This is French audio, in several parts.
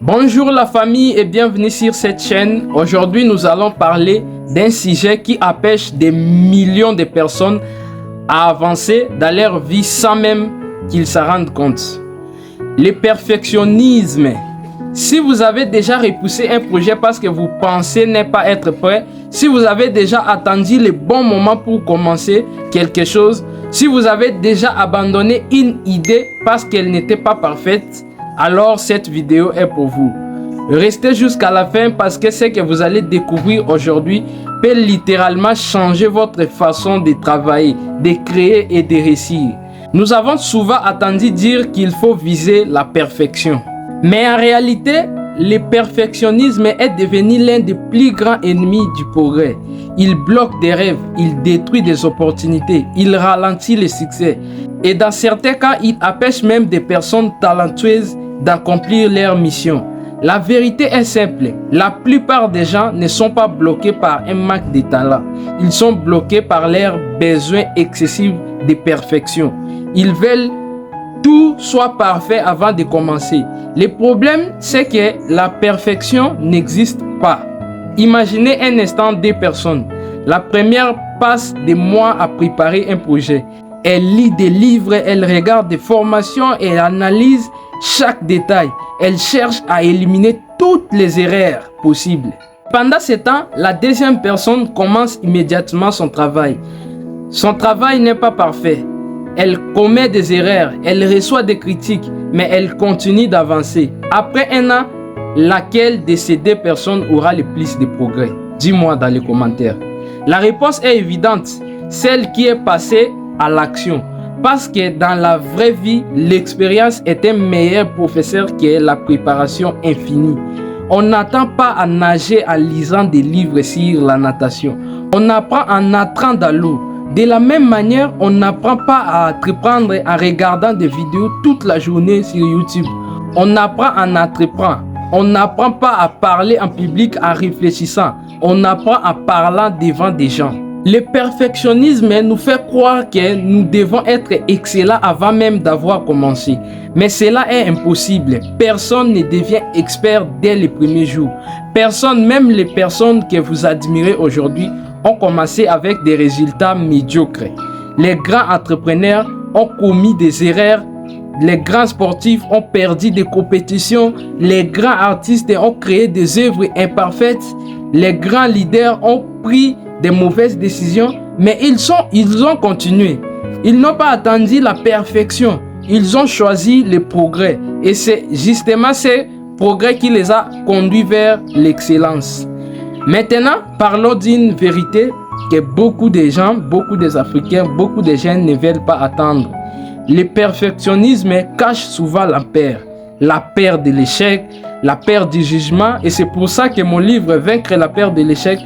Bonjour la famille et bienvenue sur cette chaîne. Aujourd'hui, nous allons parler d'un sujet qui empêche des millions de personnes à avancer dans leur vie sans même qu'ils s'en rendent compte. Le perfectionnisme. Si vous avez déjà repoussé un projet parce que vous pensez ne pas être prêt, si vous avez déjà attendu le bon moment pour commencer quelque chose, si vous avez déjà abandonné une idée parce qu'elle n'était pas parfaite, alors cette vidéo est pour vous. Restez jusqu'à la fin parce que ce que vous allez découvrir aujourd'hui peut littéralement changer votre façon de travailler, de créer et de réussir. Nous avons souvent entendu dire qu'il faut viser la perfection. Mais en réalité, le perfectionnisme est devenu l'un des plus grands ennemis du progrès. Il bloque des rêves, il détruit des opportunités, il ralentit le succès. Et dans certains cas, il empêche même des personnes talentueuses d'accomplir leur mission. La vérité est simple, la plupart des gens ne sont pas bloqués par un manque de talent. Ils sont bloqués par leur besoin excessif de perfection. Ils veulent tout soit parfait avant de commencer. Le problème, c'est que la perfection n'existe pas. Imaginez un instant deux personnes. La première passe des mois à préparer un projet. Elle lit des livres, elle regarde des formations et analyse chaque détail. Elle cherche à éliminer toutes les erreurs possibles. Pendant ce temps, la deuxième personne commence immédiatement son travail. Son travail n'est pas parfait. Elle commet des erreurs, elle reçoit des critiques, mais elle continue d'avancer. Après un an, laquelle de ces deux personnes aura le plus de progrès? Dis-moi dans les commentaires. La réponse est évidente, celle qui est passée à l'action. Parce que dans la vraie vie, l'expérience est un meilleur professeur que la préparation infinie. On n'apprend pas à nager en lisant des livres sur la natation. On apprend en entrant dans l'eau. De la même manière, on n'apprend pas à entreprendre en regardant des vidéos toute la journée sur YouTube. On apprend en entreprenant. On n'apprend pas à parler en public en réfléchissant. On apprend en parlant devant des gens. Le perfectionnisme nous fait croire que nous devons être excellents avant même d'avoir commencé. Mais cela est impossible. Personne ne devient expert dès les premiers jours. Personne, même les personnes que vous admirez aujourd'hui, ont commencé avec des résultats médiocres. Les grands entrepreneurs ont commis des erreurs. Les grands sportifs ont perdu des compétitions. Les grands artistes ont créé des œuvres imparfaites. Les grands leaders ont pris des mauvaises décisions, mais ils ont continué. Ils n'ont pas attendu la perfection. Ils ont choisi le progrès. Et c'est justement ce progrès qui les a conduits vers l'excellence. Maintenant, parlons d'une vérité que beaucoup de gens, beaucoup des Africains, beaucoup de jeunes ne veulent pas attendre. Le perfectionnisme cache souvent la peur de l'échec, la peur du jugement. Et c'est pour ça que mon livre Vaincre la peur de l'échec,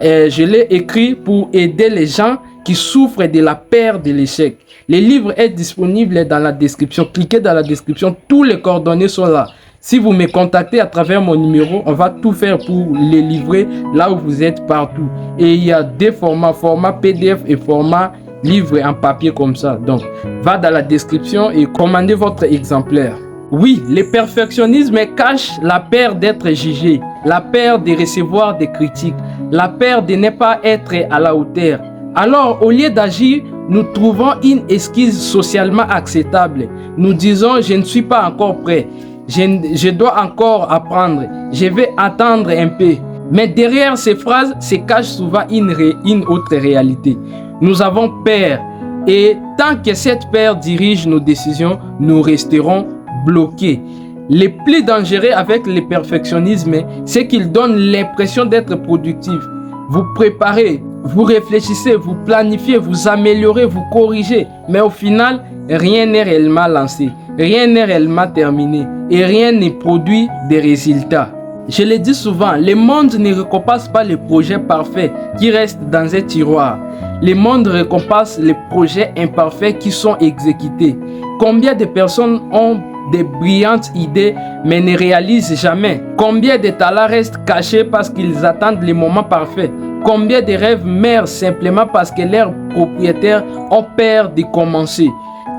je l'ai écrit pour aider les gens qui souffrent de la peur de l'échec. Le livre est disponible dans la description. Cliquez dans la description, tous les coordonnées sont là. Si vous me contactez à travers mon numéro, on va tout faire pour les livrer là où vous êtes partout. Et il y a deux formats, format PDF et format livre en papier comme ça. Donc, va dans la description et commandez votre exemplaire. Oui, le perfectionnisme cache la peur d'être jugé, la peur de recevoir des critiques, la peur de ne pas être à la hauteur. Alors, au lieu d'agir, nous trouvons une excuse socialement acceptable. Nous disons, je ne suis pas encore prêt. Je dois encore apprendre. Je vais attendre un peu. Mais derrière ces phrases se cache souvent une autre réalité. Nous avons peur. Et tant que cette peur dirige nos décisions, nous resterons bloqués. Le plus dangereux avec le perfectionnisme, c'est qu'il donne l'impression d'être productif. Vous préparez, vous réfléchissez, vous planifiez, vous améliorez, vous corrigez. Mais au final, rien n'est réellement lancé. Rien n'est réellement terminé et rien ne produit des résultats. Je le dis souvent, le monde ne récompense pas les projets parfaits qui restent dans un tiroir. Le monde récompense les projets imparfaits qui sont exécutés. Combien de personnes ont des brillantes idées mais ne réalisent jamais? Combien de talents restent cachés parce qu'ils attendent le moment parfait? Combien de rêves meurent simplement parce que leurs propriétaires ont peur de commencer?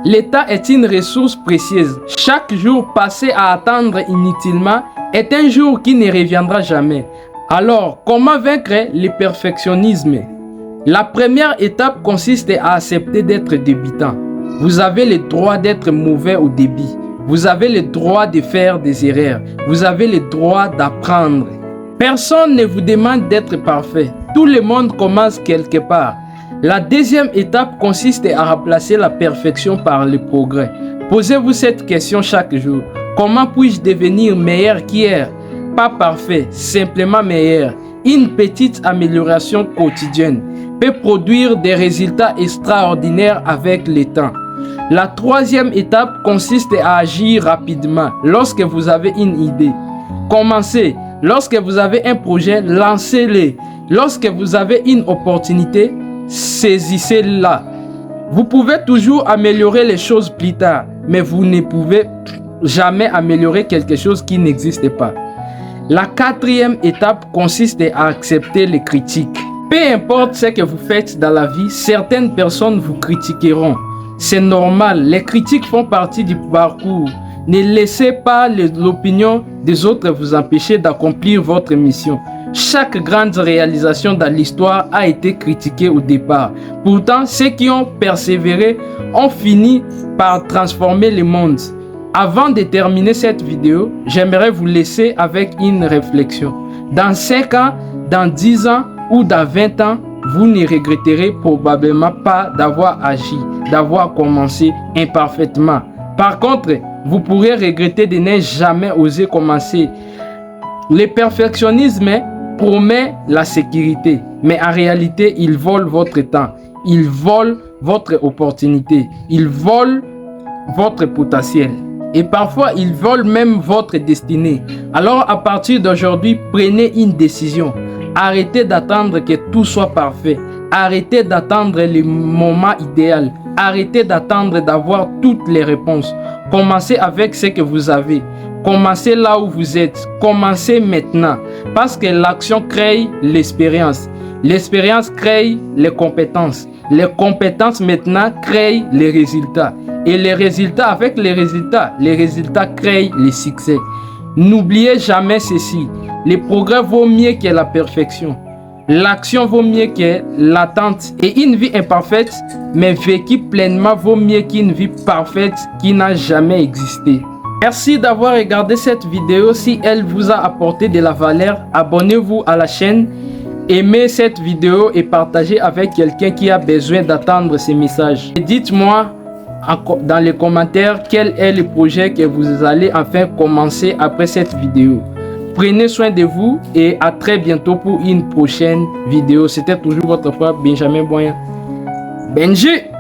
L'état est une ressource précieuse. Chaque jour passé à attendre inutilement est un jour qui ne reviendra jamais. Alors, comment vaincre le perfectionnisme? La première étape consiste à accepter d'être débutant. Vous avez le droit d'être mauvais au débit. Vous avez le droit de faire des erreurs. Vous avez le droit d'apprendre. Personne ne vous demande d'être parfait. Tout le monde commence quelque part. La deuxième étape consiste à remplacer la perfection par le progrès. Posez-vous cette question chaque jour. Comment puis-je devenir meilleur qu'hier? Pas parfait, simplement meilleur. Une petite amélioration quotidienne peut produire des résultats extraordinaires avec le temps. La troisième étape consiste à agir rapidement lorsque vous avez une idée. Commencez. Lorsque vous avez un projet, lancez-le. Lorsque vous avez une opportunité, saisissez-la. Vous pouvez toujours améliorer les choses plus tard, mais vous ne pouvez jamais améliorer quelque chose qui n'existe pas. La quatrième étape consiste à accepter les critiques. Peu importe ce que vous faites dans la vie, certaines personnes vous critiqueront. C'est normal, les critiques font partie du parcours. Ne laissez pas l'opinion des autres vous empêcher d'accomplir votre mission. Chaque grande réalisation dans l'histoire a été critiquée au départ. Pourtant, ceux qui ont persévéré ont fini par transformer le monde. Avant de terminer cette vidéo, j'aimerais vous laisser avec une réflexion. Dans 5 ans, dans 10 ans ou dans 20 ans, vous ne regretterez probablement pas d'avoir agi, d'avoir commencé imparfaitement. Par contre, vous pourrez regretter de ne jamais oser commencer. Le perfectionnisme promet la sécurité, mais en réalité, il vole votre temps, il vole votre opportunité, il vole votre potentiel. Et parfois, il vole même votre destinée. Alors, à partir d'aujourd'hui, prenez une décision. Arrêtez d'attendre que tout soit parfait. Arrêtez d'attendre le moment idéal. Arrêtez d'attendre d'avoir toutes les réponses. Commencez avec ce que vous avez. Commencez là où vous êtes. Commencez maintenant. Parce que l'action crée l'expérience. L'expérience crée les compétences. Les compétences maintenant créent les résultats. Et les résultats, avec les résultats créent les succès. N'oubliez jamais ceci. Le progrès vaut mieux que la perfection. L'action vaut mieux que l'attente. Et une vie imparfaite, mais vécue pleinement, vaut mieux qu'une vie parfaite qui n'a jamais existé. Merci d'avoir regardé cette vidéo. Si elle vous a apporté de la valeur, abonnez-vous à la chaîne. Aimez cette vidéo et partagez avec quelqu'un qui a besoin d'attendre ces messages. Dites-moi dans les commentaires quel est le projet que vous allez enfin commencer après cette vidéo. Prenez soin de vous et à très bientôt pour une prochaine vidéo. C'était toujours votre frère Benjamin Boyan. Benji!